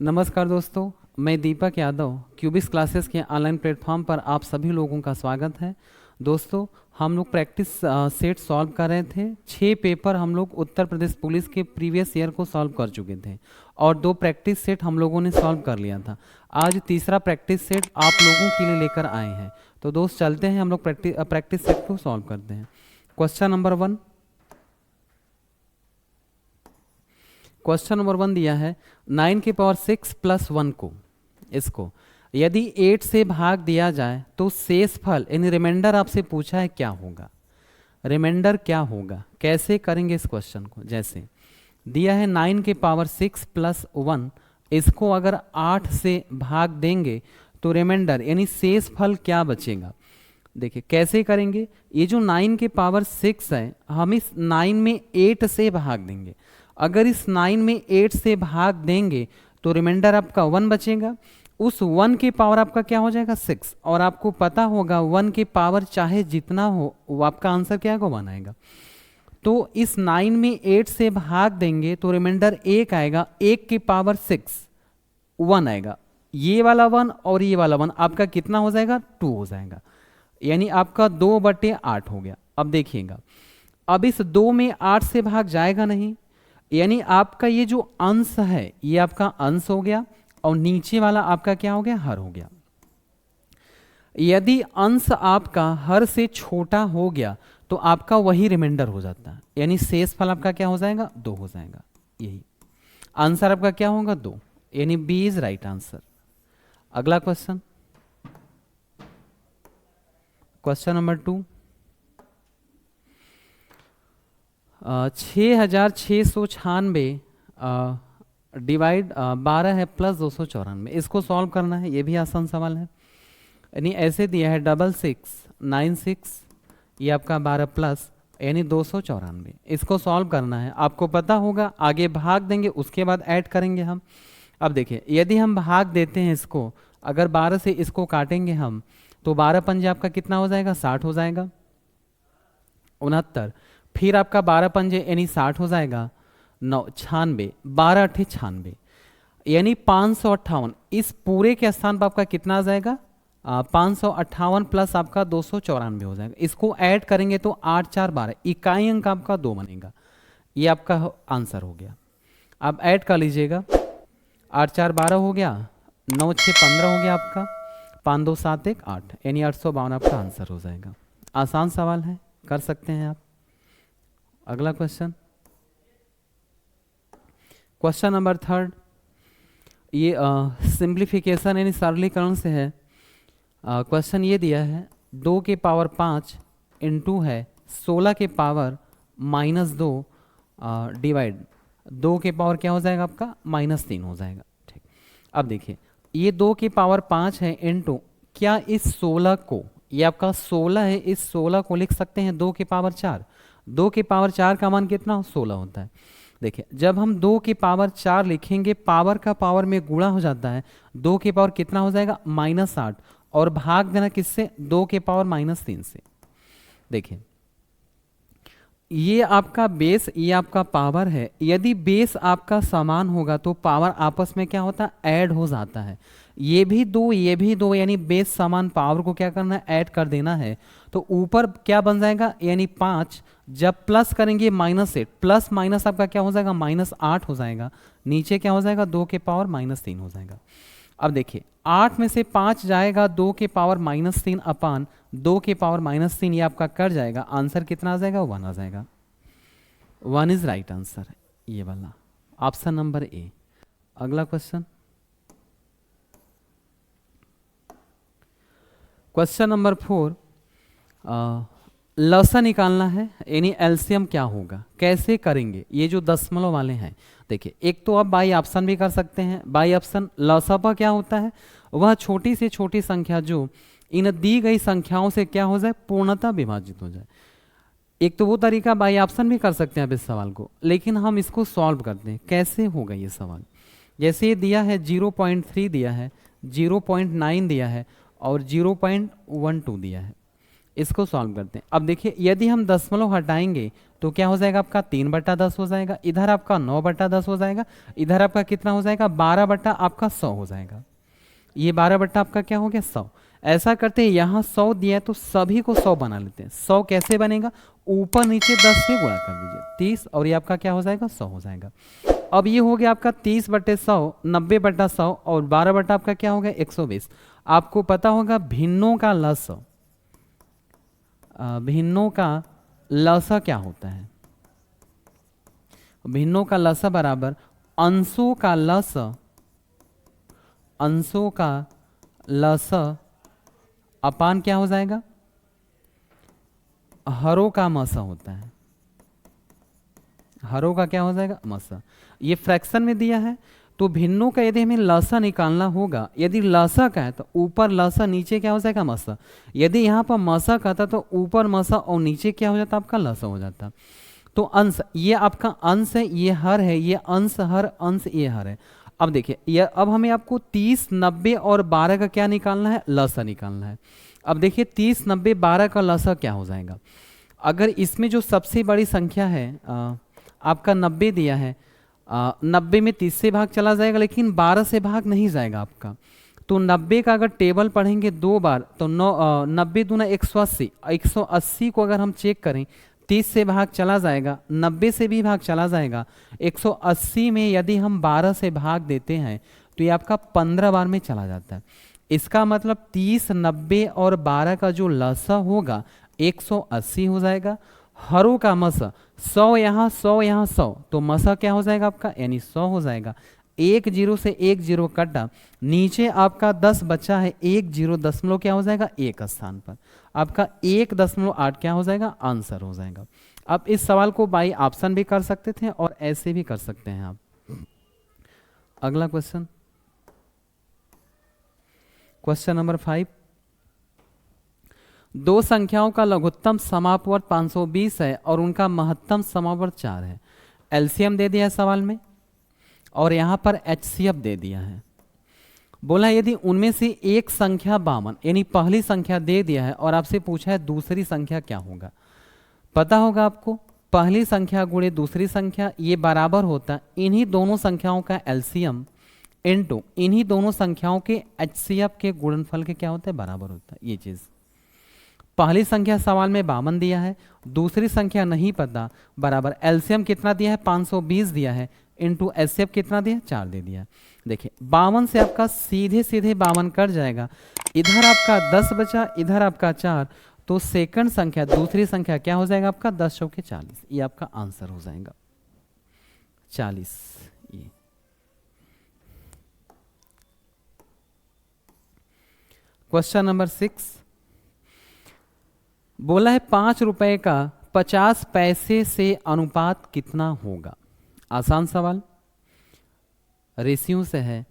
नमस्कार दोस्तों, मैं दीपक यादव क्यूबिस क्लासेस के ऑनलाइन प्लेटफॉर्म पर आप सभी लोगों का स्वागत है। दोस्तों, हम लोग प्रैक्टिस सेट सॉल्व कर रहे थे। 6 पेपर हम लोग उत्तर प्रदेश पुलिस के प्रीवियस ईयर को सॉल्व कर चुके थे और 2 प्रैक्टिस सेट हम लोगों ने सॉल्व कर लिया था। आज तीसरा प्रैक्टिस सेट आप लोगों के लिए लेकर आए हैं। तो दोस्त चलते हैं, हम लोग प्रैक्टिस सेट को सॉल्व करते हैं। क्वेश्चन नंबर 1 दिया है 9 की पावर 6 प्लस 1 को, इसको यदि 8 से भाग दिया जाए तो शेष फल यानी रिमाइंडर आपसे पूछा है क्या होगा। रिमाइंडर क्या होगा, कैसे करेंगे इस क्वेश्चन को। जैसे दिया है 9 की पावर 6 प्लस 1, इसको अगर 8 से भाग देंगे तो रिमाइंडर यानी शेष फल क्या बचेगा। देखिए कैसे करेंगे। ये जो 9 की पावर 6 है, हम इस 9 में 8 से भाग देंगे। अगर इस 9 में 8 से भाग देंगे तो रिमाइंडर आपका 1 बचेगा। उस 1 की पावर आपका क्या हो जाएगा 6, और आपको पता होगा 1 की पावर चाहे जितना हो वो आपका आंसर क्या होगा 1 आएगा। तो इस 9 में 8 से भाग देंगे तो रिमाइंडर 1 आएगा। 1 की पावर 6 1 आएगा। ये वाला 1 और ये वाला 1 आपका कितना हो जाएगा 2 हो जाएगा, यानी आपका 2/8 हो गया। अब देखिएगा, अब इस 2 में 8 से भाग जाएगा नहीं, यानी आपका ये जो अंश है ये आपका अंश हो गया और नीचे वाला आपका क्या हो गया हर हो गया। यदि अंश आपका हर से छोटा हो गया तो आपका वही रिमाइंडर हो जाता है, यानी शेष फल आपका क्या हो जाएगा 2 हो जाएगा। यही आंसर आपका क्या होगा 2, यानी बी इज राइट आंसर। अगला क्वेश्चन, क्वेश्चन नंबर 2 6696 डिवाइड 12 है प्लस 294, इसको सॉल्व करना है। ये भी आसान सवाल है। यानी ऐसे दिया है 6696, ये आपका 12 प्लस यानी 294, इसको सॉल्व करना है। आपको पता होगा आगे भाग देंगे उसके बाद ऐड करेंगे हम। अब देखिए, यदि हम भाग देते हैं इसको, अगर 12 से इसको काटेंगे हम तो 12 पंजे आपका कितना हो जाएगा 60 हो जाएगा, 69, फिर आपका 12 पंजे यानी 60 हो जाएगा, 96, 12 अट्ठे 96 यानी 558। इस पूरे के स्थान पर आपका कितना आ जाएगा 558 प्लस आपका 294 हो जाएगा। इसको ऐड करेंगे तो 8 4 12, इकाई अंक आपका 2 बनेगा। ये आपका आंसर हो गया। अब ऐड कर लीजिएगा, 8 4 12 हो गया, 9 6 15 हो गया आपका, 5 2 7 1 8, यानी 852 आपका आंसर हो जाएगा। आसान सवाल है, कर सकते हैं आप। अगला क्वेश्चन, क्वेश्चन नंबर 3, ये सिंप्लीफिकेशन यानी सरलीकरण से है। क्वेश्चन ये दिया है 2 के पावर 5 इंटू है 16 के पावर -2 डिवाइड 2 के पावर क्या हो जाएगा आपका -3 हो जाएगा। ठीक, अब देखिए ये 2 की पावर 5 है इंटू क्या इस 16 को, ये आपका 16 है, इस 16 को लिख सकते हैं 2 की पावर 4। 2 की पावर 4 का मान कितना 16 होता है। देखिए जब हम 2 की पावर 4 लिखेंगे पावर का पावर में गुणा हो जाता है, 2 की पावर कितना हो जाएगा -8, और भाग देना किससे 2 के पावर -3 से। देखिए ये आपका बेस, ये आपका पावर है। यदि बेस आपका समान होगा तो पावर आपस में क्या होता है ऐड हो जाता है। ये भी 2 ये भी 2, यानी बेस समान, पावर को क्या करना है ऐड कर देना है। तो ऊपर क्या बन जाएगा यानी 5, जब प्लस करेंगे -8, प्लस माइनस आपका क्या हो जाएगा -8 हो जाएगा, नीचे क्या हो जाएगा 2 के पावर -3 हो जाएगा। अब देखिए 8 में से 5 जाएगा 2 के पावर -3 अपान 2 के पावर -3, ये आपका कट जाएगा, आंसर कितना आ जाएगा 1 आ जाएगा। 1 इज राइट आंसर, ये वाला ऑप्शन नंबर ए। अगला क्वेश्चन, क्वेश्चन नंबर 4, लसा निकालना है, यानी एलसीएम क्या होगा, कैसे करेंगे। ये जो दशमलव वाले हैं, देखिए एक तो आप बाई ऑप्शन भी कर सकते हैं। बाई ऑप्शन लसा पर क्या होता है, वह छोटी से छोटी संख्या जो इन दी गई संख्याओं से क्या हो जाए पूर्णतः विभाजित हो जाए। एक तो वो तरीका बाई ऑप्शन भी कर सकते हैं आप इस सवाल को, लेकिन हम इसको सॉल्व करते हैं। कैसे होगा ये सवाल, जैसे ये दिया है 0.3 दिया है, 0.9 दिया है और 0.12 दिया है, इसको सॉल्व करते हैं। अब देखिए यदि हम दशमलव हटाएंगे तो क्या हो जाएगा आपका 3/10 हो जाएगा, इधर आपका 9/10 हो जाएगा, इधर आपका कितना हो जाएगा 12 आपका 100 हो जाएगा। ये 12 आपका क्या हो गया 100। ऐसा करते हैं, यहाँ 100 दिया है तो सभी को 100 बना लेते हैं। 100 कैसे बनेगा, ऊपर नीचे 10 से गुणा कर दीजिए 30, और ये आपका क्या हो जाएगा 100 हो जाएगा। अब ये हो गया आपका 30/100, 90/100, और 12 आपका क्या हो गया 120। आपको पता होगा भिन्नों का लस, भिन्नों का लसा क्या होता है, भिन्नों का लसा बराबर अंशों का लस, अंशों का लस अपान क्या हो जाएगा हरों का मसा होता है, हरों का क्या हो जाएगा मसा। ये फ्रैक्शन में दिया है, तो भिन्नों का यदि हमें लसा निकालना होगा, यदि लसा का है तो ऊपर लसा नीचे क्या हो जाएगा मसा। यदि यहाँ पर मसा का था तो ऊपर मसा और नीचे क्या हो जाता आपका लसा हो जाता। तो अंश, ये आपका अंश है, ये हर है, ये अंश हर, अंश ये हर है। अब देखिए ये, अब हमें आपको 30, 90 और 12 का क्या निकालना है, लसा निकालना है। अब देखिए 30, 90, 12 का लसा क्या हो जाएगा। अगर इसमें जो सबसे बड़ी संख्या है आपका 90 दिया है, 90 में 30 से भाग चला जाएगा, लेकिन 12 से भाग नहीं जाएगा आपका। तो 90 का अगर टेबल पढ़ेंगे 2 बार तो 90 दूना 180, 180 को अगर हम चेक करें 30 से भाग चला जाएगा, 90 से भी भाग चला जाएगा, 180 में यदि हम 12 से भाग देते हैं तो ये आपका 15 बार में चला जाता है। इसका मतलब 30, 90 और 12 का जो लसा होगा 180 हो जाएगा। हरों का मसा 100 यहाँ 100 यहाँ 100, तो मसा क्या हो जाएगा आपका यानी 100 हो जाएगा। 1 0 से 1 0 कटा, नीचे आपका 10 बचा है, 1 0 दशमलव क्या हो जाएगा 1 स्थान पर, आपका 1.8 क्या हो जाएगा आंसर हो जाएगा। अब इस सवाल को बाई ऑप्शन भी कर सकते थे और ऐसे भी कर सकते हैं आप। अगला क्वेश्चन, क्वेश्चन नंबर 5। दो संख्याओं का लघुत्तम समापवर्त 520 है और उनका महत्तम समापवर्त 4 है। एलसीएम दे दिया है सवाल में और यहां पर एचसीएफ दे दिया है। बोला यदि उनमें से एक संख्या 52 यानी पहली संख्या दे दिया है और आपसे पूछा है दूसरी संख्या क्या होगा। पता होगा आपको पहली संख्या गुणे दूसरी संख्या ये बराबर होता है इन्हीं दोनों संख्याओं का एलसीएम इनटू इन्हीं दोनों संख्याओं के एचसीएफ के गुणनफल के क्या होता है बराबर होता है। ये चीज पहली संख्या सवाल में 52 दिया है, दूसरी संख्या नहीं पता, बराबर एलसीएम कितना दिया है 520 दिया है, इनटू एचसीएफ कितना दिया 4 दे दिया। देखिए 52 से आपका सीधे सीधे 52 कट जाएगा, इधर आपका 10 बचा, इधर आपका 4, तो सेकंड संख्या दूसरी संख्या क्या हो जाएगा आपका 10 चौके 40, ये आपका आंसर हो जाएगा 40। ये क्वेश्चन नंबर 6 बोला है 5 रुपए का 50 पैसे से अनुपात कितना होगा। आसान सवाल, रेशियो से है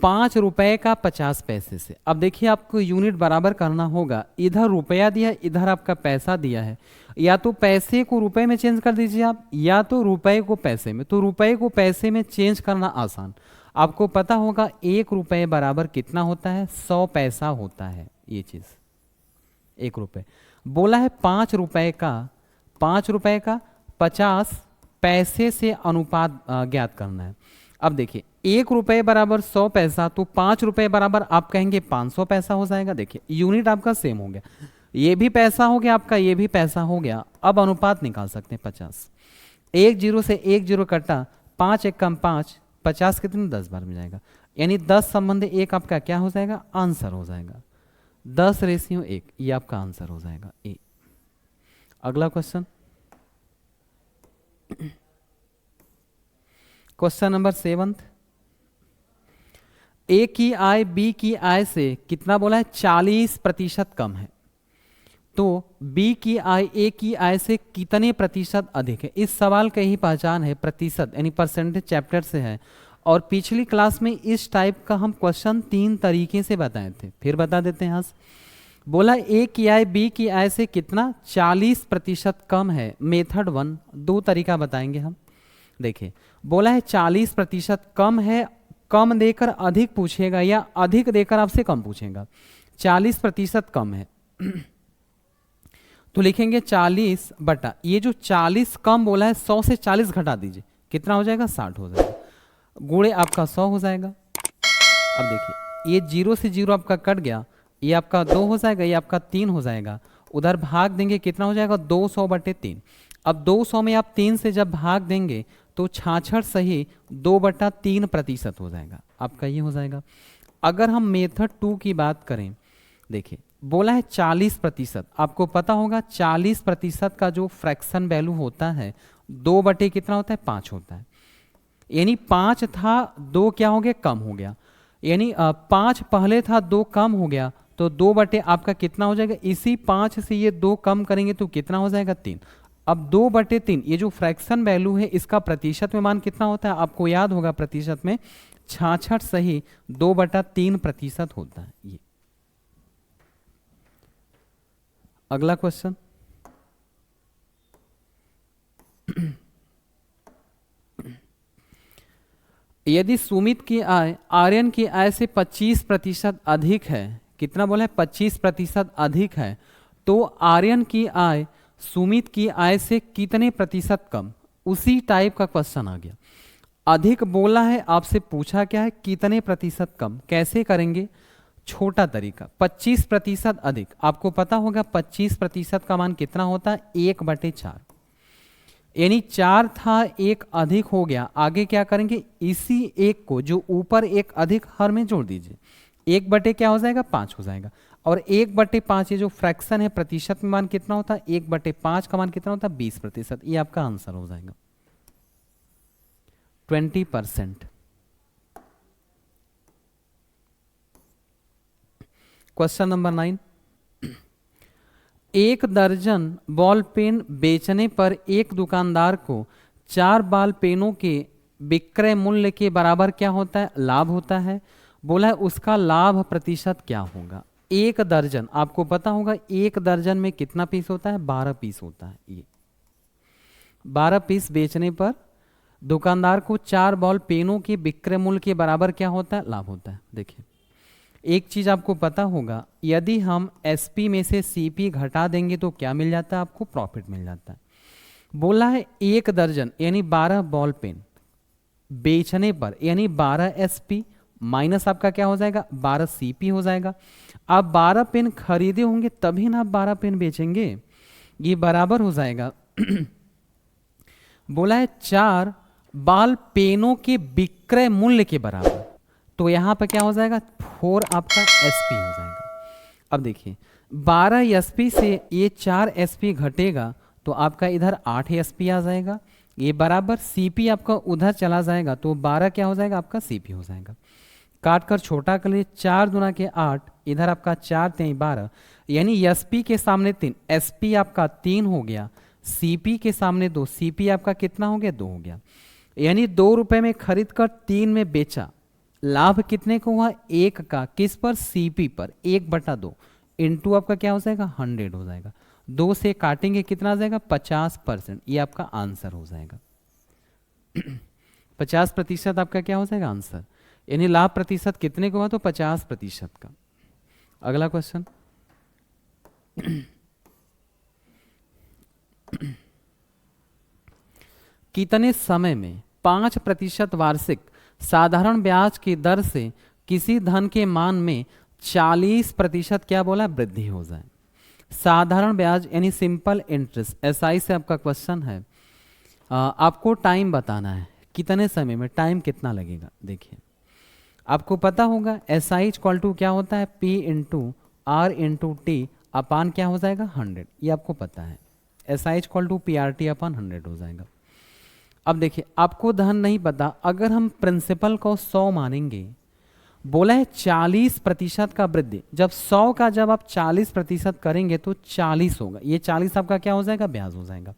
5 रुपए का 50 पैसे से। अब देखिए आपको यूनिट बराबर करना होगा, इधर रुपया दिया है, इधर आपका पैसा दिया है, या तो पैसे को रुपए में चेंज कर दीजिए आप, या तो रुपए को पैसे में। तो रुपए को पैसे में चेंज करना आसान, आपको पता होगा 1 रुपए बराबर कितना होता है 100 पैसा होता है। ये चीज 1 रुपए बोला है 5 रुपए का 50 पैसे से अनुपात ज्ञात करना है। अब देखिए 1 रुपए बराबर 100 पैसा, तो 5 रुपए बराबर आप कहेंगे 500 पैसा हो जाएगा। देखिए यूनिट आपका सेम हो गया, ये भी पैसा हो गया आपका, ये भी पैसा हो गया। अब अनुपात निकाल सकते हैं 50, 1 0 से 1 0 कटा, 5 1 कम 5, 50 कितने 10 बार में जाएगा, यानी 10 संबंध 1 आपका क्या हो जाएगा आंसर हो जाएगा 10:1, ये आपका आंसर हो जाएगा ए। अगला क्वेश्चन, क्वेश्चन नंबर 7। ए की आय बी की आय से कितना बोला है 40% कम है, तो बी की आय ए की आय से कितने प्रतिशत अधिक है। इस सवाल का ही पहचान है प्रतिशत यानी परसेंटेज चैप्टर से है, और पिछली क्लास में इस टाइप का हम क्वेश्चन 3 तरीके से बताए थे, फिर बता देते हैं। बोला ए की आय बी की आय से कितना 40% कम है। मेथड 1 2 तरीका बताएंगे हम। देखिए बोला है 40% कम है, कम देकर अधिक पूछेगा या अधिक देकर आपसे कम पूछेगा। 40% कम है तो लिखेंगे 40 बटा, ये जो 40 कम बोला है 100 से 40 घटा दीजिए, कितना हो जाएगा 60 हो जाएगा, गुणे आपका 100 हो जाएगा। अब देखिए ये 0 से 0 आपका कट गया, ये आपका 2 हो जाएगा, ये आपका 3 हो जाएगा, उधर भाग देंगे कितना हो जाएगा 200 बटे 3। अब 200 में आप 3 से जब भाग देंगे तो 66 सही 2/3% हो जाएगा, आपका ये हो जाएगा। अगर हम मेथड 2 की बात करें, देखिए बोला है 40%, आपको पता होगा 40% का जो फ्रैक्शन वैल्यू होता है 2 बटे कितना होता है 5 होता है, यानी 5 था 2 क्या हो गया कम हो गया, यानी 5 पहले था 2 कम हो गया, तो 2 बटे आपका कितना हो जाएगा, इसी 5 से ये 2 कम करेंगे तो कितना हो जाएगा 3। अब 2/3 ये जो फ्रैक्शन वैल्यू है इसका प्रतिशत में मान कितना होता है, आपको याद होगा प्रतिशत में 66 सही 2/3% होता है ये। अगला क्वेश्चन, यदि सुमित की आय आर्यन की आय से 25% अधिक है, कितना बोला है 25% अधिक है, तो आर्यन की आय सुमित की आय से कितने प्रतिशत कम, उसी टाइप का क्वेश्चन आ गया। अधिक बोला है, आपसे पूछा क्या है कितने प्रतिशत कम, कैसे करेंगे, छोटा तरीका 25% अधिक, आपको पता होगा 25% का मान कितना होता है 1/4, यानी 4 था 1 अधिक हो गया, आगे क्या करेंगे इसी 1 को जो ऊपर 1 अधिक हर में जोड़ दीजिए, 1 बटे क्या हो जाएगा 5 हो जाएगा, और 1/5 ये जो फ्रैक्शन है प्रतिशत में मान कितना होता है 1/5 का मान कितना होता है 20%, ये आपका आंसर हो जाएगा 20%। क्वेश्चन नंबर 9, 1 दर्जन बॉल पेन बेचने पर एक दुकानदार को 4 बॉल पेनों के विक्रय मूल्य के बराबर क्या होता है लाभ होता है, बोला है उसका लाभ प्रतिशत क्या होगा। 1 दर्जन आपको पता होगा 1 दर्जन में कितना पीस होता है 12 पीस होता है, ये 12 पीस बेचने पर दुकानदार को 4 बॉल पेनों के विक्रय मूल्य के बराबर क्या होता है लाभ होता है। देखिए एक चीज आपको पता होगा, यदि हम एसपी में से सीपी घटा देंगे तो क्या मिल जाता है आपको प्रॉफिट मिल जाता है। बोला है 1 दर्जन यानी 12 बॉल पेन बेचने पर, यानी 12 एसपी माइनस आपका क्या हो जाएगा 12 सीपी हो जाएगा। आप 12 पेन खरीदे होंगे तभी ना आप 12 पेन बेचेंगे, ये बराबर हो जाएगा बोला है 4 बॉल पेनों के विक्रय मूल्य के बराबर, तो यहां पर क्या हो जाएगा 4 आपका एसपी हो जाएगा। अब देखिए 12 एसपी से ये 4 एसपी घटेगा तो आपका इधर 8 एसपी आ जाएगा, ये बराबर सीपी आपका उधर चला जाएगा तो 12 क्या हो जाएगा आपका सीपी हो जाएगा। काट कर छोटा कर लिए 4 दूना के 8, इधर आपका 4 3 12, यानी एसपी के सामने 3, एसपी आपका 3 हो गया, सीपी के सामने 2, सीपी आपका कितना हो गया 2 हो गया, यानी 2 रुपए में खरीद कर 3 में बेचा, लाभ कितने को हुआ 1 का, किस पर सीपी पर 1/2 इंटू आपका क्या हो जाएगा 100 हो जाएगा, 2 से काटेंगे कितना आ जाएगा 50%, ये आपका आंसर हो जाएगा 50% आपका क्या हो जाएगा आंसर, यानी लाभ प्रतिशत कितने को हुआ तो 50% का। अगला क्वेश्चन, कितने समय में 5% वार्षिक साधारण ब्याज की दर से किसी धन के मान में 40% क्या बोला वृद्धि हो जाए। साधारण ब्याज यानी सिंपल इंटरेस्ट, एसआई से आपका क्वेश्चन है, आपको टाइम बताना है कितने समय में, टाइम कितना लगेगा। देखिए आपको पता होगा एसआई इक्वल टू क्या होता है P into R into T upon क्या हो जाएगा 100, ये आपको पता है, SI equal to P R T upon 100 हो जाएगा। अब देखिए आपको धन नहीं पता, अगर हम प्रिंसिपल को 100 मानेंगे, बोला है 40% का वृद्धि, जब 100 का जब आप 40% करेंगे तो 40 होगा, ये 40 आपका क्या हो जाएगा ब्याज हो जाएगा।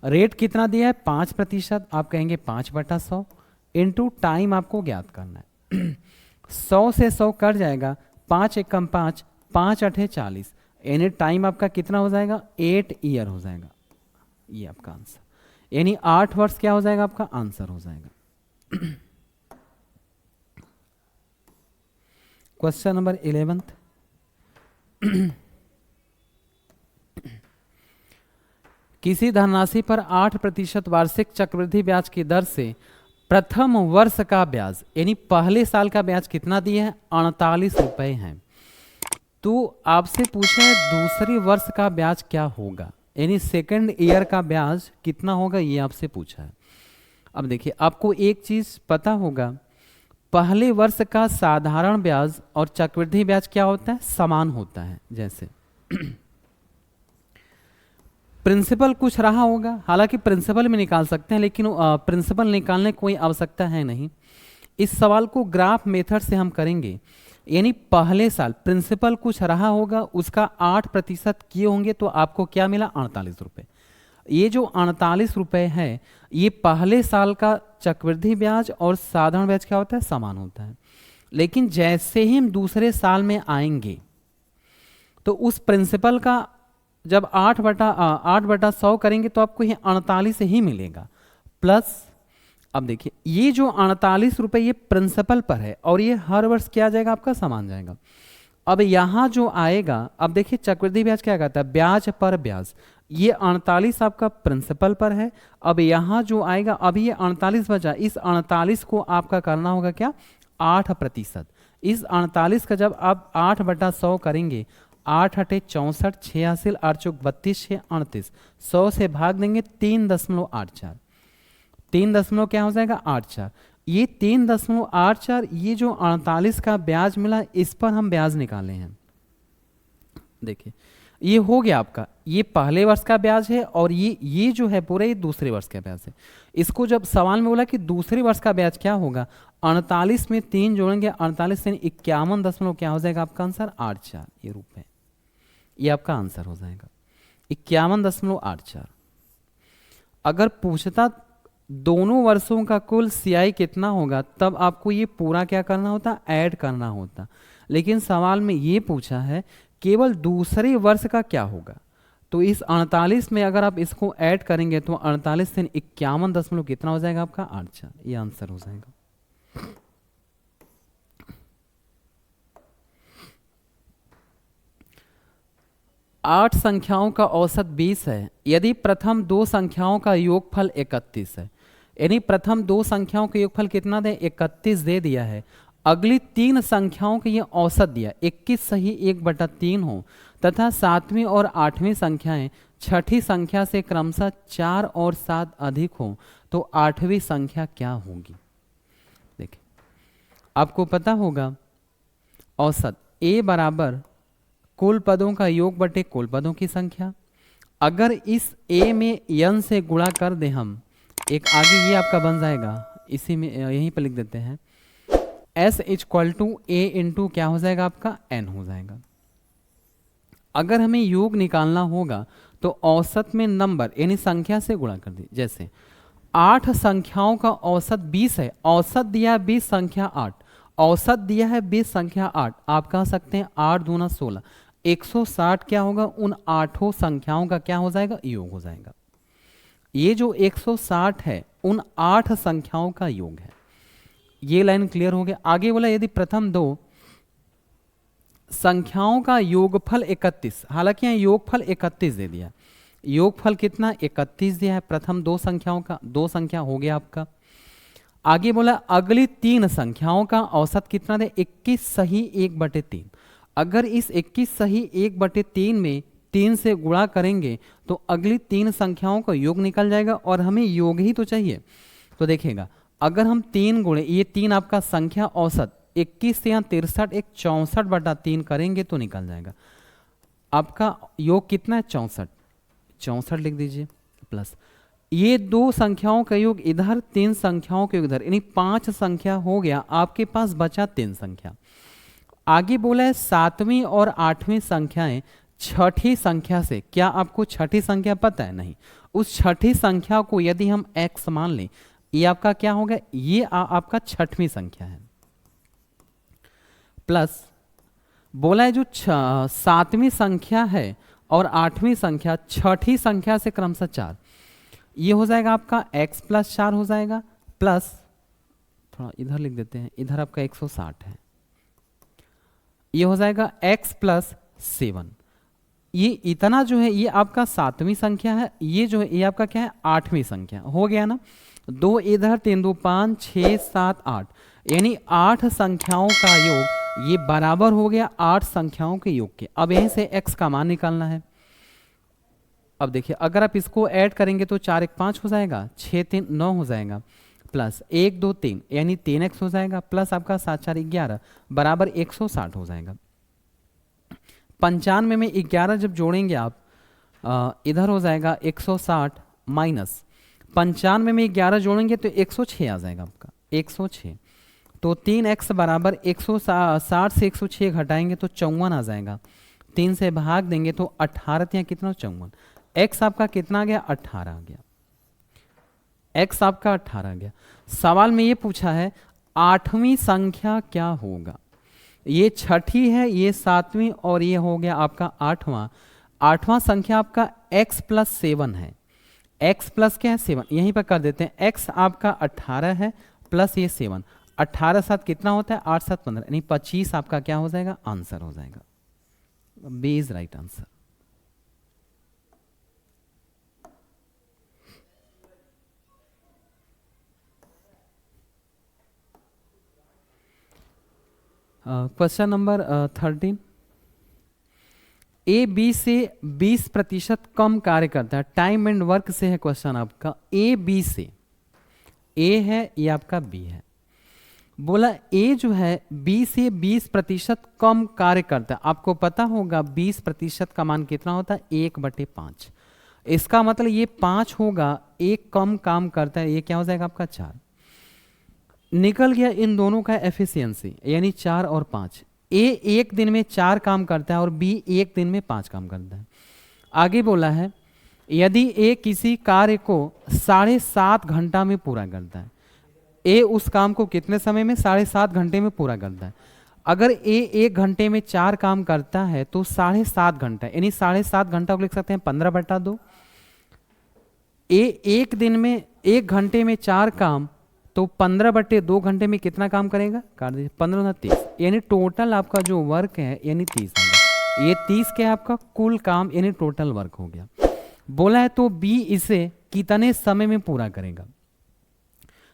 रेट कितना दिया है 5%, आप कहेंगे 5/100 इंटू टाइम आपको ज्ञात करना है 100 से 100 कट जाएगा, 5 एकम 5, 5 8 40, यानी टाइम आपका कितना हो जाएगा 8 ईयर हो जाएगा, ये आपका आंसर, यानी 8 वर्ष क्या हो जाएगा आपका आंसर हो जाएगा। क्वेश्चन नंबर 11, किसी धनराशि पर 8% वार्षिक चक्रवृद्धि ब्याज की दर से प्रथम वर्ष का ब्याज यानी पहले साल का ब्याज कितना दिया है, 48 रुपए है। तो आपसे पूछा है दूसरे वर्ष का ब्याज क्या होगा, यानी सेकंड ईयर का ब्याज कितना होगा, ये आपसे पूछा है। अब देखिए आपको एक चीज पता होगा, पहले वर्ष का साधारण ब्याज और चक्रवृद्धि ब्याज क्या होता है, समान होता है। जैसे प्रिंसिपल कुछ रहा होगा, हालांकि प्रिंसिपल में निकाल सकते हैं, लेकिन प्रिंसिपल निकालने की कोई आवश्यकता है नहीं। इस सवाल को ग्राफ मेथड से हम करेंगे, यानी पहले साल प्रिंसिपल कुछ रहा होगा, उसका 8% किए होंगे तो आपको क्या मिला, 48 रुपये। ये जो 48 रुपये है ये पहले साल का चक्रवृद्धि ब्याज और साधारण ब्याज क्या होता है, समान होता है। लेकिन जैसे ही हम दूसरे साल में आएंगे तो उस प्रिंसिपल का जब 8/100 करेंगे तो आपको ये 48 ही मिलेगा प्लस। अब देखिए ये जो 48 रुपये ये प्रिंसिपल पर है और ये हर वर्ष क्या आ जाएगा, आपका समान जाएगा। अब यहाँ जो आएगा, अब देखिए चक्रवृद्धि ब्याज क्या कहता है, ब्याज पर ब्याज, ये 48 आपका प्रिंसिपल पर है। अब यहाँ जो आएगा, अभी ये 48 बचा, इस 48 को आपका करना होगा क्या, 8%। इस 48 का जब आप 8/100 करेंगे, 8 × 8 = 64, 6 हासिल 8 × 4 = 32, 6 × 38, 100 से भाग देंगे 3.84, 3 क्या हो जाएगा, 84। ये 3.84, ये जो 48 का ब्याज मिला इस पर हम ब्याज निकाले हैं। देखिए ये हो गया आपका, ये पहले वर्ष का ब्याज है और ये जो है पूरा ये दूसरे वर्ष का ब्याज है। इसको जब सवाल में बोला कि दूसरे वर्ष का ब्याज क्या होगा, 48 में 3 जोड़ेंगे, 48 से 51 दशमलव क्या हो जाएगा आपका आंसर, 84 ये रुपए, ये आपका आंसर हो जाएगा 51.84। अगर पूछता दोनों वर्षों का कुल CI कितना होगा, तब आपको ये पूरा क्या करना होता, ऐड करना होता। लेकिन सवाल में ये पूछा है केवल दूसरे वर्ष का क्या होगा, तो इस 48 में अगर आप इसको ऐड करेंगे तो 48 से 51 दशमलव कितना हो जाएगा आपका, 84, ये आंसर हो जाएगा। आठ संख्याओं का औसत 20 है, यदि प्रथम दो संख्याओं का योगफल 31 है, यानी प्रथम दो संख्याओं का योगफल कितना दे, 31 दे दिया है। अगली तीन संख्याओं का ये औसत दिया 21 सही 1/3 हो, तथा सातवीं और आठवीं संख्याएं छठी संख्या से क्रमशः 4 और 7 अधिक हो, तो आठवीं संख्या क्या होगी। देखिए आपको पता होगा औसत A बराबर कुल पदों का योग बटे कुल पदों की संख्या। अगर इस A में n से गुणा कर दें हम, एक आगे ये आपका बन जाएगा, इसी में यहीं पर लिख देते हैं, S = A इंटू क्या हो जाएगा आपका, n हो जाएगा। अगर हमें योग निकालना होगा तो औसत में नंबर यानी संख्या से गुणा कर दी। जैसे 8 संख्याओं का औसत 20 है, औसत दिया है 20 संख्या 8, औसत दिया है 20 संख्या 8, आप कह सकते हैं 8 दूना 16, 160 क्या होगा, उन आठों संख्याओं का क्या हो जाएगा, योग हो जाएगा। ये जो 160 है उन 8 संख्याओं का योग है। ये लाइन क्लियर हो गया। आगे बोला यदि प्रथम दो संख्याओं का योगफल 31, हालांकि यहाँ योगफल 31 दे दिया, योगफल कितना 31 दिया है, प्रथम दो संख्याओं का, दो संख्या हो गया आपका। आगे बोला अगली तीन संख्याओं का औसत कितना दे, 21 सही 1/3। अगर इस 21 सही 1/3 में 3 से गुणा करेंगे तो अगली तीन संख्याओं का योग निकल जाएगा, और हमें योग ही तो चाहिए। तो देखिएगा अगर हम 3 गुणे, ये 3 आपका संख्या औसत 21 से यहाँ 63, एक 64/3 करेंगे तो निकल जाएगा आपका योग कितना है, 64 लिख दीजिए, प्लस ये दो संख्याओं का योग इधर, तीन संख्याओं का योग इधर, यानी 5 संख्या हो गया, आपके पास बचा 3 संख्या। आगे बोला है सातवीं और आठवीं संख्याएं छठी संख्या से, क्या आपको छठी संख्या पता है, नहीं, उस छठी संख्या को यदि हम x मान लें, ये आपका क्या होगा, ये आपका छठवीं संख्या है, प्लस बोला है जो सातवीं संख्या है और आठवीं संख्या छठी संख्या से क्रमशः 4, ये हो जाएगा आपका x + 4 हो जाएगा, प्लस थोड़ा इधर लिख देते हैं, इधर आपका 160 है, ये हो जाएगा x + 7। ये इतना जो है ये आपका 7वीं संख्या है, ये जो है ये आपका क्या है 8वीं संख्या। हो गया ना, 2 इधर, 3 2 5 6 7 8, यानी 8 संख्याओं का योग ये बराबर हो गया 8 संख्याओं के योग के। अब यहीं से x का मान निकालना है। अब देखिए अगर आप इसको ऐड करेंगे तो 4 1 5 हो जाएगा, 6 3 9 हो जाएगा, प्लस 1 2 3 यानी 3x हो जाएगा, प्लस आपका 7 4 11 बराबर 160 हो जाएगा। 95 में 11 जब जोड़ेंगे आप इधर हो जाएगा 160, माइनस 95 में 11 जोड़ेंगे तो 106 आ जाएगा आपका 106। तो 3x बराबर 160 से 106 घटाएंगे तो 54 आ जाएगा। 3 से भाग देंगे तो 18 या कितना 54, x आपका कितना आ गया 18 आ गया, x आपका 18 आ गया। सवाल में ये पूछा है 8वीं संख्या क्या होगा। ये 6ठी है, ये 7वीं और ये हो गया आपका 8वां। 8वां संख्या आपका x प्लस 7 है, x प्लस क्या है 7, यहीं पर कर देते हैं। x आपका 18 है प्लस ये 7, 18 7 कितना होता है 8 7 15, यानी 25 आपका क्या हो जाएगा आंसर हो जाएगा। B is right answer. Question number 13, A B से 20% कम कार्य करता है, टाइम एंड वर्क से है क्वेश्चन आपका। ए बी से, ए है ये आपका बी है, बोला ए जो है बी से 20% कम कार्य करता है। आपको पता होगा 20% का मान कितना होता है 1/5, इसका मतलब ये 5 होगा, एक कम काम करता है, ये क्या हो जाएगा आपका 4। निकल गया इन दोनों का एफिशिएंसी, यानी 4 और 5। ए एक दिन में 4 काम करता है और बी एक दिन में 5 काम करता है। आगे बोला है यदि ए किसी कार्य को 7.5 घंटा में पूरा करता है, ए उस काम को कितने समय में 7.5 घंटे में पूरा करता है। अगर ए 1 घंटे में 4 काम करता है तो 7.5 घंटा, यानी 7.5 घंटा को लिख सकते हैं 15/2। ए एक दिन में 1 घंटे में 4 काम, तो 15/2 घंटे में कितना काम करेगा, काट दीजिए 15 30, यानी टोटल आपका जो वर्क है यानी 30 होगा। ये 30 क्या है आपका कुल काम, यानी टोटल वर्क हो गया। बोला है तो बी इसे कितने समय में पूरा करेगा।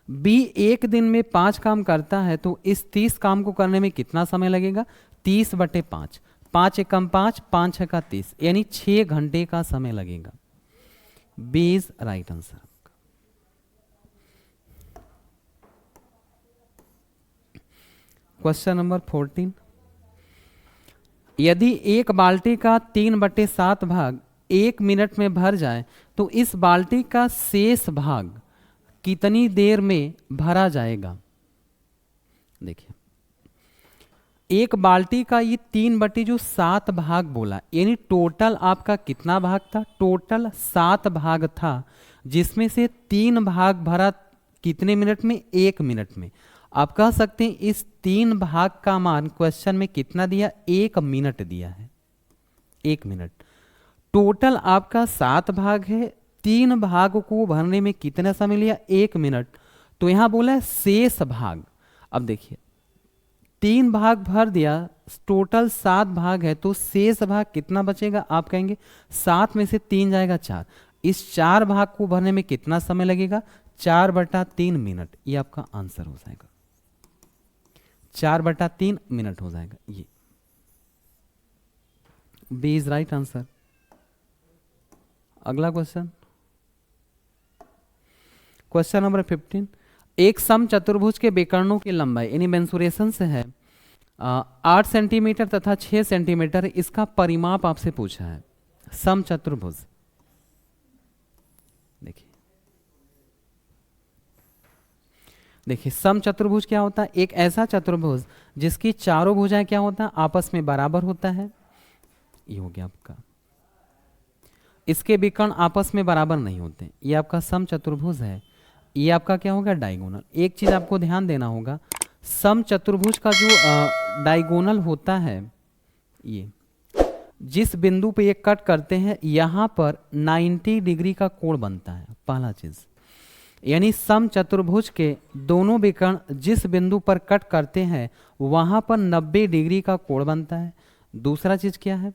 बी एक दिन में 5 काम करता है तो इस 30 काम को करने में कितना समय लगेगा 30/5, 5 एकम 5, 5 6 30, यानी 6 घंटे का समय लगेगा। B is right answer. Question number 14, यदि एक बाल्टी का 3/7 भाग 1 मिनट में भर जाए तो इस बाल्टी का शेष भाग कितनी देर में भरा जाएगा। देखिए एक बाल्टी का ये 3/7 भाग बोला, यानी टोटल आपका कितना भाग था, टोटल 7 भाग था, जिसमें से 3 भाग भरा कितने मिनट में 1 मिनट में। आप कह सकते हैं इस 3 भाग का मान क्वेश्चन में कितना दिया 1 मिनट दिया है, 1 मिनट। टोटल आपका 7 भाग है, 3 भाग को भरने में कितना समय लिया 1 मिनट, तो यहां बोला है शेष भाग। अब देखिए 3 भाग भर दिया, टोटल 7 भाग है, तो शेष भाग कितना बचेगा, आप कहेंगे 7 में से 3 जाएगा 4, इस 4 भाग को भरने में कितना समय लगेगा 4/3 मिनट, ये आपका आंसर हो जाएगा, 4/3 मिनट हो जाएगा। ये बी इज राइट आंसर। अगला क्वेश्चन, क्वेश्चन नंबर 15, एक सम चतुर्भुज के विकर्णों की लंबाई यानी मेंसुरेशन से है 8 सेंटीमीटर तथा 6 सेंटीमीटर, इसका परिमाप आपसे पूछा है। सम चतुर्भुज देखिए सम चतुर्भुज क्या होता है, एक ऐसा चतुर्भुज जिसकी चारों भुजाएं क्या होता है आपस में बराबर होता है, ये हो गया आपका। इसके विकर्ण आपस में बराबर नहीं होते, ये आपका सम चतुर्भुज है। ये आपका क्या होगा डायगोनल। एक चीज आपको ध्यान देना होगा, सम चतुर्भुज का जो डायगोनल होता है, ये जिस बिंदु पे ये कट करते हैं यहां पर 90 डिग्री का कोण बनता है, पहला चीज। यानी सम चतुर्भुज के दोनों विकर्ण जिस बिंदु पर कट करते हैं वहां पर 90 डिग्री का कोण बनता है। दूसरा चीज क्या है,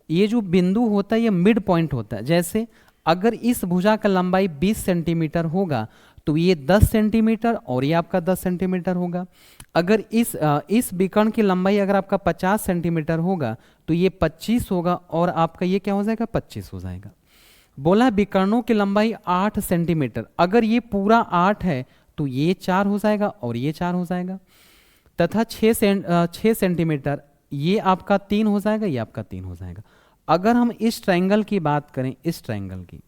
ये जो बिंदु होता है ये मिड पॉइंट होता है। जैसे अगर इस भुजा का लंबाई 20 सेंटीमीटर होगा तो ये 10 सेंटीमीटर और ये आपका 10 सेंटीमीटर होगा। अगर इस विकर्ण की लंबाई अगर आपका 50 सेंटीमीटर होगा तो ये 25 होगा और आपका ये क्या हो जाएगा 25 हो जाएगा। बोला विकर्णों की लंबाई 8 सेंटीमीटर, अगर ये पूरा 8 है तो ये 4 हो जाएगा और ये 4 हो जाएगा। तथा 6 सेंटीमीटर ये आपका 3 हो जाएगा, ये आपका 3 हो जाएगा। अगर हम इस ट्रायंगल की बात करें, इस ट्रायंगल की,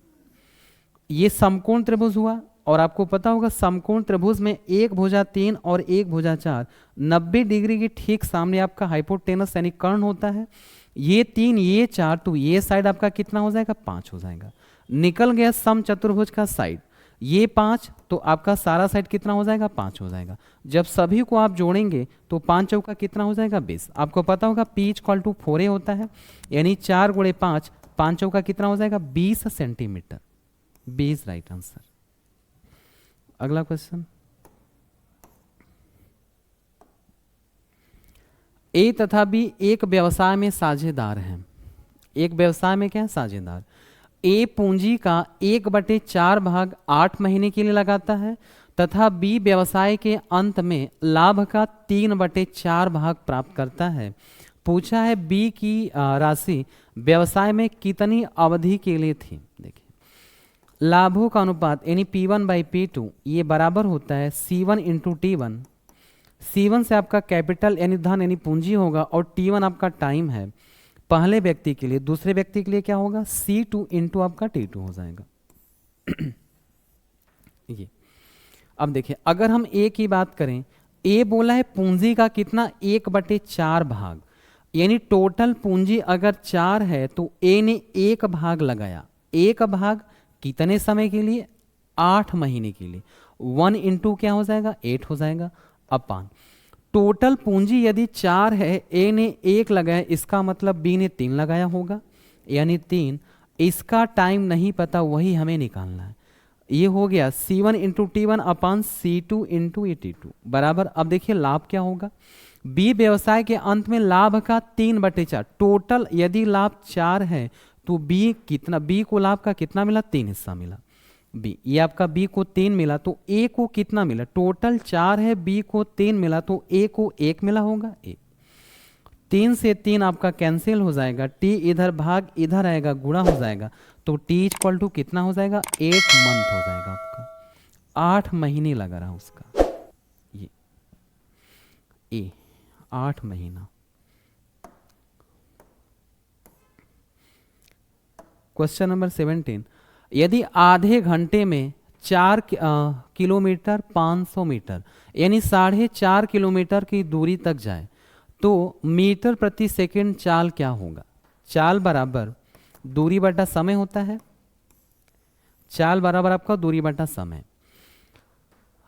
ये समकोण त्रिभुज हुआ और आपको पता होगा समकोण त्रिभुज में एक भुजा 3 और एक भुजा 4, 90 डिग्री के ठीक सामने आपका हाइपोटेनस यानी कर्ण होता है। ये 3 ये 4 तो ये साइड आपका कितना हो जाएगा 5 हो जाएगा। निकल गया सम चतुर्भुज का साइड, ये 5 तो आपका सारा साइड कितना हो जाएगा 5 हो जाएगा। जब सभी को आप जोड़ेंगे तो 5 चौका कितना हो जाएगा 20। आपको पता होगा P = 4a होता है, यानी 4 × 5, 5 चौका कितना हो जाएगा 20 सेंटीमीटर। 20 right answer. अगला क्वेश्चन, ए तथा बी एक व्यवसाय में साझेदार हैं। एक व्यवसाय में क्या है साझेदार। ए पूंजी का 1/4 भाग 8 महीने के लिए लगाता है तथा बी व्यवसाय के अंत में लाभ का 3/4 भाग प्राप्त करता है। पूछा है बी की राशि व्यवसाय में कितनी अवधि के लिए थी। देखिए लाभों का अनुपात यानी P1/P2 ये बराबर होता है C1 × T1। C1 से आपका कैपिटल यानी धन यानी पूंजी होगा और T1 आपका टाइम है पहले व्यक्ति के लिए। दूसरे व्यक्ति के लिए क्या होगा C2 × आपका T2 हो जाएगा। ये अब देखिए अगर हम ए की बात करें, ए बोला है पूंजी का कितना 1/4 भाग, यानी टोटल पूंजी अगर 4 है तो ए ने 1 भाग लगाया। 1 भाग कितने समय के लिए 8 महीने के लिए। 1 × क्या हो जाएगा 8 हो जाएगा अपान टोटल पूंजी यदि 4 है, ए ने 1 लगाया, इसका मतलब बी ने 3 लगाया होगा यानी 3। इसका टाइम नहीं पता, वही हमें निकालना है। ये हो गया C1 × T1 अपान C2 × T2 बराबर। अब देखिए लाभ क्या होगा। बी व्यवसाय के अंत में लाभ का 3/4 टोटल यदि लाभ 4 है तो बी कितना, बी को लाभ का कितना मिला 3 हिस्सा मिला। बी ये आपका बी को 3 मिला तो ए को कितना मिला, टोटल 4 है बी को 3 मिला तो ए को 1 मिला होगा। 1 3 से 3 आपका कैंसिल हो जाएगा, टी इधर भाग इधर आएगा गुणा हो जाएगा तो टी = कितना हो जाएगा 8 मंथ हो जाएगा आपका। 8 महीने लगा रहा उसका ये ए 8 महीना। क्वेश्चन नंबर 17, यदि आधे घंटे में 4 किलोमीटर 500 मीटर यानी 4.5 किलोमीटर की दूरी तक जाए तो मीटर प्रति सेकंड चाल क्या होगा। चाल बराबर दूरी बटा समय होता है। चाल बराबर आपका दूरी बटा समय।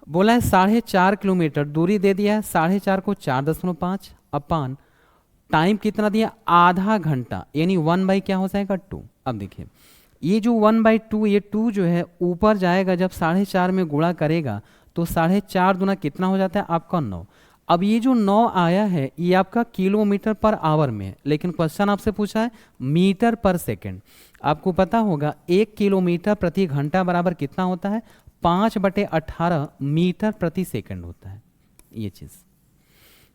बोला है 4.5 किलोमीटर दूरी दे दिया है, 4.5 को 4.5 अपान टाइम कितना दिया आधा घंटा यानी 1 क्या हो जाएगा 2। अब देखिए ये जो 1/2 ये 2 जो है ऊपर जाएगा, जब 4.5 में गुणा करेगा तो 4.5 दूना कितना हो जाता है आपका 9। अब ये जो 9 आया है ये आपका किलोमीटर पर आवर में है, लेकिन क्वेश्चन आपसे पूछा है मीटर पर सेकंड। आपको पता होगा 1 किलोमीटर प्रति घंटा बराबर कितना होता है 5/18 मीटर प्रति सेकंड होता है ये चीज़।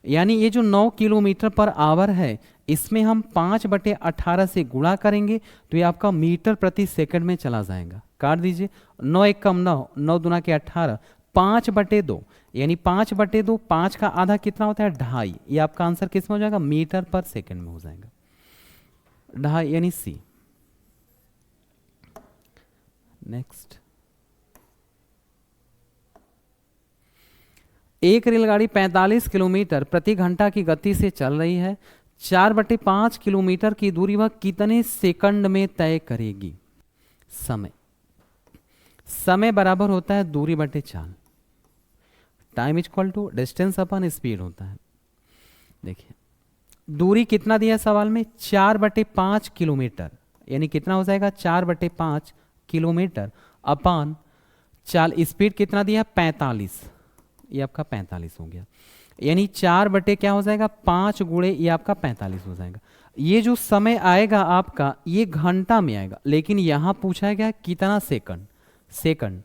यानी ये जो 9 किलोमीटर पर आवर है इसमें हम 5/18 से गुणा करेंगे तो ये आपका मीटर प्रति सेकंड में चला जाएगा। काट दीजिए 9 × 9, 9 दूना के 18, 5/2 यानी 5/2, 5 का आधा कितना होता है 2.5। ये आपका आंसर किस में हो जाएगा मीटर पर सेकंड में हो जाएगा 2.5 यानी सी। नेक्स्ट, एक रेलगाड़ी 45 किलोमीटर प्रति घंटा की गति से चल रही है। 4/5 किलोमीटर की दूरी वह कितने सेकंड में तय करेगी। समय बराबर होता है दूरी बटे चाल। टाइम = डिस्टेंस अपन स्पीड होता है। देखिए दूरी कितना दिया है सवाल में 4/5 किलोमीटर यानी कितना हो जाएगा 4/5 किलोमीटर अपान चाल। स्पीड कितना दिया 45, ये आपका 45 हो गया यानी 4 बटे क्या हो जाएगा 5 गुणे ये आपका 45 हो जाएगा। ये जो समय आएगा आपका ये घंटा में आएगा, लेकिन यहाँ पूछा गया कितना सेकंड, सेकंड।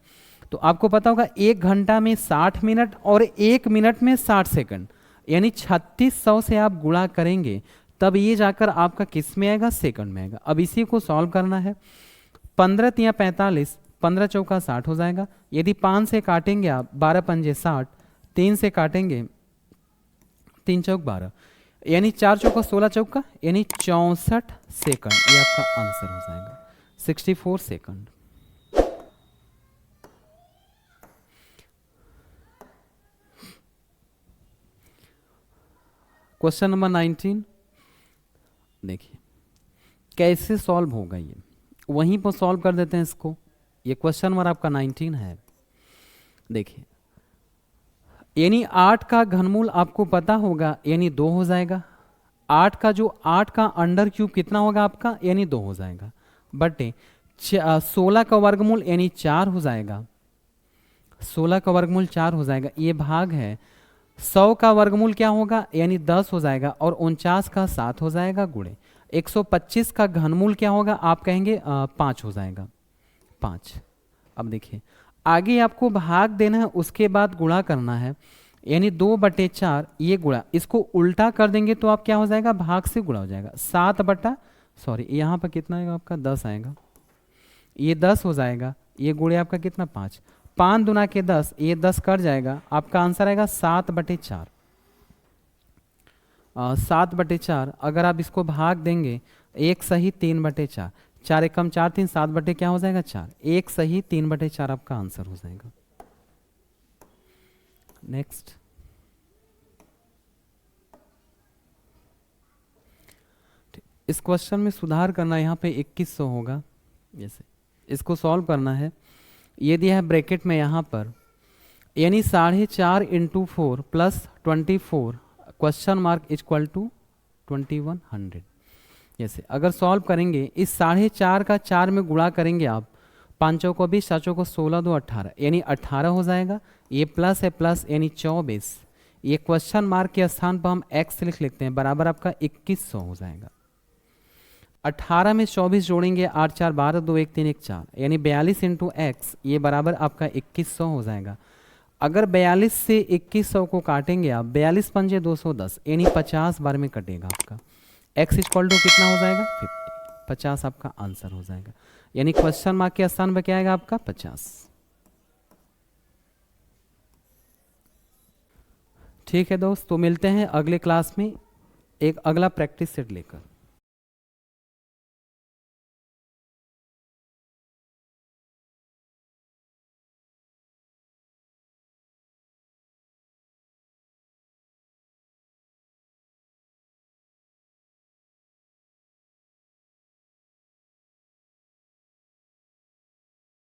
तो आपको पता होगा 1 घंटा में 60 मिनट और 1 मिनट में 60 सेकंड, यानी 3600 से आप गुणा करेंगे तब ये जाकर आपका किस में आएगा, सेकंड में आएगा। अब इसी को सॉल्व करना है। 15 तिया 45, 15 चौका 60 हो जाएगा। यदि 5 से काटेंगे आप, 12 पंजे 60, 3 से काटेंगे 3 चौक 12, यानी 4 चौका 16 चौका, यानी 64 सेकंड, ये आपका आंसर हो जाएगा 64 सेकंड। क्वेश्चन नंबर 19 देखिए कैसे सॉल्व होगा, ये वहीं पर सॉल्व कर देते हैं इसको। ये क्वेश्चन नंबर आपका 19 है। देखिए यानी 8 का घनमूल आपको पता होगा, यानी 2 हो जाएगा। 8 का जो 8 का अंडर क्यूब कितना होगा आपका, यानी 2 हो जाएगा, बटे 16 का वर्गमूल यानी 4 हो जाएगा। 16 का वर्गमूल 4 हो जाएगा, ये भाग है। 100 का वर्गमूल क्या होगा, यानी 10 हो जाएगा, और 49 का 7 हो जाएगा गुणे 125 का घनमूल क्या होगा, आप कहेंगे 5 हो जाएगा, 5। अब देखिए आगे आपको भाग देना है, उसके बाद गुणा करना है, यानी 2/4 ये गुणा, इसको उल्टा कर देंगे तो आप क्या हो जाएगा, भाग से गुणा हो जाएगा। 7 यहाँ पर कितना आएगा आपका 10 आएगा, ये 10 हो जाएगा, ये गुणे आपका कितना 5, 5 दूना के 10, ये 10 कट जाएगा, आपका आंसर आएगा 7/4। 7/4 अगर आप इसको भाग देंगे 1 सही 3/4, 4 एकम 4 3, 7 बटे क्या हो जाएगा 4, 1 सही 3/4 आपका आंसर हो जाएगा। नेक्स्ट इस क्वेश्चन में सुधार करना, यहाँ पे 2100 होगा, जैसे इसको सॉल्व करना है। ये दिया है ब्रैकेट में यहाँ पर, यानी 4.5 × 4 + 24 क्वेश्चन मार्क इक्वल टू 2100। जैसे अगर सॉल्व करेंगे इस 4.5 का 4 में गुणा करेंगे आप, 5 को 20, 7 को 16, 2 18, यानी 18 हो जाएगा। ये प्लस है प्लस, यानी 24, ये क्वेश्चन मार्क के स्थान पर हम x लिख लेते हैं, बराबर आपका 2100 हो जाएगा। 18 में 24 जोड़ेंगे, 8 4 12, 2 1 3 1 4, यानी 42 × x, ये बराबर आपका 2100 हो जाएगा। अगर 42 से 2100 को काटेंगे आप, 42 पंजे 210, यानी 50 बार में कटेगा आपका। x इक्वल टू कितना हो जाएगा 50, 50 आपका आंसर हो जाएगा, यानी क्वेश्चन मार्क के स्थान पर क्या आएगा आपका 50। ठीक है दोस्त, तो मिलते हैं अगले क्लास में एक अगला प्रैक्टिस सेट लेकर।